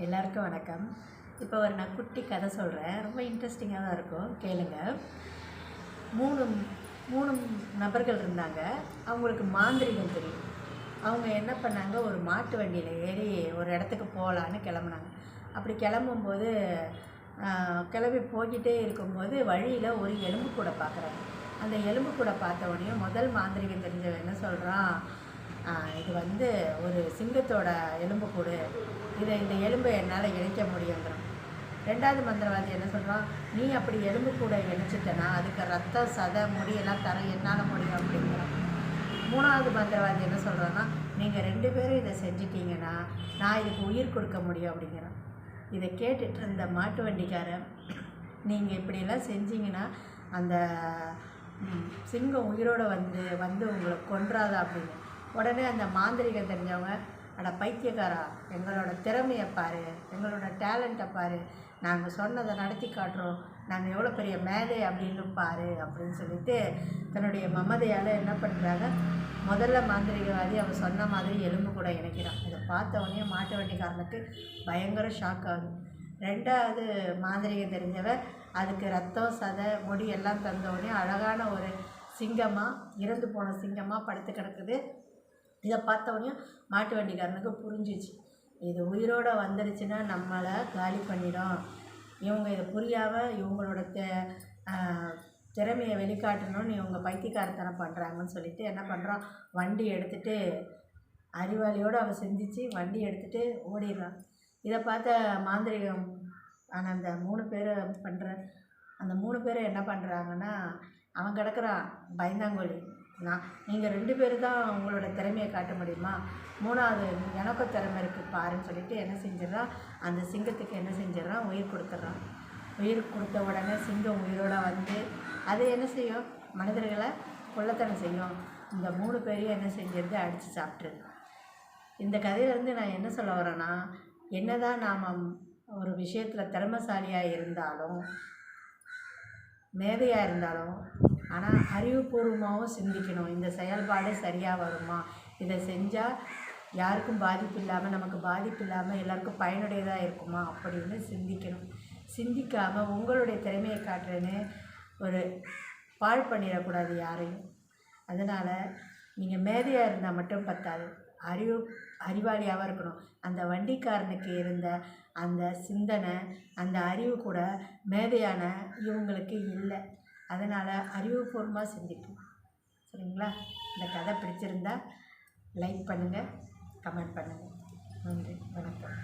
எல்லாருக்கும் வணக்கம். இப்போ நான் குட்டி கதை சொல்கிறேன். ரொம்ப இன்ட்ரெஸ்டிங்காக தான் இருக்கும், கேளுங்க. மூணு மூணு நபர்கள் இருந்தாங்க. அவங்களுக்கு மாந்திரிகம் தெரியும். அவங்க என்ன பண்ணாங்க, ஒரு மாட்டு வண்டியில் ஏறி ஒரு இடத்துக்கு போகலான்னு கிளம்புனாங்க. அப்படி கிளம்பும்போது கிளம்பி போய்கிட்டே இருக்கும்போது வழியில் ஒரு எலும்பு கூடை பார்க்குறாங்க. அந்த எலும்பு கூடை பார்த்த உடனே முதல் மாந்திரிகம் தெரிஞ்சவன் என்ன சொல்கிறான், இது ஒரு சிங்கத்தோட எலும்புக்கூடு, இந்த எலும்பை என்னால் இணைக்க முடியுங்கிறான். ரெண்டாவது மந்திரவாதி என்ன சொல்கிறான், நீ அப்படி எலும்பு கூட இணைச்சிட்டனா அதுக்கு ரத்தம் சதை முடியெல்லாம் தர என்னால் முடியும் அப்படிங்கிறான். மூணாவது மந்திரவாதி என்ன சொல்கிறான்னா, நீங்கள் 2 பேரும் இதை செஞ்சிட்டிங்கன்னா நான் இதுக்கு உயிர் கொடுக்க முடியும் அப்படிங்கிறான். இதை கேட்டுட்டு இருந்த மாட்டு வண்டிக்காரன், நீங்கள் இப்படியெல்லாம் செஞ்சீங்கன்னா அந்த சிங்கம் உயிரோடு வந்து உங்களை கொன்றாதா அப்படின்னு. உடனே அந்த மாந்திரிகம் தெரிஞ்சவங்க, அட பைத்தியக்காரா, எங்களோட திறமையை பாரு, எங்களோட டேலண்ட்டை பாரு, நாங்கள் சொன்னதை நடத்தி காட்டுறோம், நாங்கள் எவ்வளோ பெரிய மேதை அப்படின்னு பாரு அப்படின்னு சொல்லிட்டு தன்னுடைய மமதையால் என்ன பண்ணுறாங்க, முதல்ல மாந்திரிகவாதி அவன் சொன்ன மாதிரி எலும்பு கூட இணைக்கிறான். இதை பார்த்த உடனே மாட்டு வண்டிக்காரனுக்கு பயங்கர ஷாக் ஆகுது. ரெண்டாவது மாந்திரிகம் தெரிஞ்சவன் அதுக்கு ரத்தம் சதை முடி எல்லாம் தந்தவுடனே அழகான ஒரு சிங்கமாக, இறந்து போன சிங்கமாக படுத்து கிடக்குது. இதை பார்த்தவொடனே மாட்டு வண்டிக்காரனுக்கு புரிஞ்சிச்சு, இது உயிரோடு வந்துடுச்சுன்னா நம்மளை காலி பண்ணிடும். இவங்க இதை புரியாமல் இவங்களோட திறமையை வெளிக்காட்டணும்னு இவங்க பைத்தியக்காரத்தனம் பண்ணுறாங்கன்னு சொல்லிட்டு என்ன பண்ணுறான், வண்டி எடுத்துகிட்டு அறிவாளியோடு அவன் சிந்திச்சு வண்டி எடுத்துகிட்டு ஓடிடுறான். இதை பார்த்த மாந்திரிகம் ஆனால் அந்த 3 பேர் அந்த 3 பேரும் என்ன பண்ணுறாங்கன்னா, அவன் கிடக்குறான் பயந்தாங்கோலி. நீங்கள் 2 பேர் தான் உங்களோட திறமையை காட்ட முடியுமா, மூணாவது எனக்கும் திறமை இருக்குது பாருன்னு சொல்லிட்டு என்ன செஞ்சிடறான், அந்த சிங்கத்துக்கு என்ன செஞ்சிடறான், உயிர் கொடுத்துட்றான். உயிர் கொடுத்த உடனே சிங்கம் உயிரோடு வந்து அது என்ன செய்யும், மனிதர்களை கொல்லத்தனம் செய்யும். இந்த 3 பேரையும் என்ன செஞ்சிருது, அடித்து சாப்பிட்ருது. இந்த கதையிலேருந்து நான் என்ன சொல்ல வரேன்னா, என்ன தான் நாம் ஒரு விஷயத்தில் திறமைசாலியாக இருந்தாலும் மேதையாக இருந்தாலும் ஆனால் அறிவுபூர்வமாகவும் சிந்திக்கணும். இந்த செயல்பாடு சரியாக வருமா, இதை செஞ்சால் யாருக்கும் பாதிப்பு இல்லாமல் நமக்கு பாதிப்பு இல்லாமல் எல்லாருக்கும் பயனுடையதாக இருக்குமா அப்படின்னு சிந்திக்கணும். சிந்திக்காமல் உங்களுடைய திறமையை காட்டுறேன்னு ஒரு பாழ் பண்ணிடக்கூடாது யாரையும். அதனால் நீங்கள் மேதையாக இருந்தால் மட்டும் பத்தாது, அறிவாளியாகவும் இருக்கணும். அந்த வண்டிக்காரனுக்கு இருந்த அந்த சிந்தனை, அந்த அறிவு கூட மேதையான இவங்களுக்கு இல்லை. அதனால் அறிவுபூர்வமாக சிந்திக்கணும். சரிங்களா? இந்த கதை பிடிச்சிருந்தா லைக் பண்ணுங்கள், கமெண்ட் பண்ணுங்கள். நன்றி, வணக்கம்.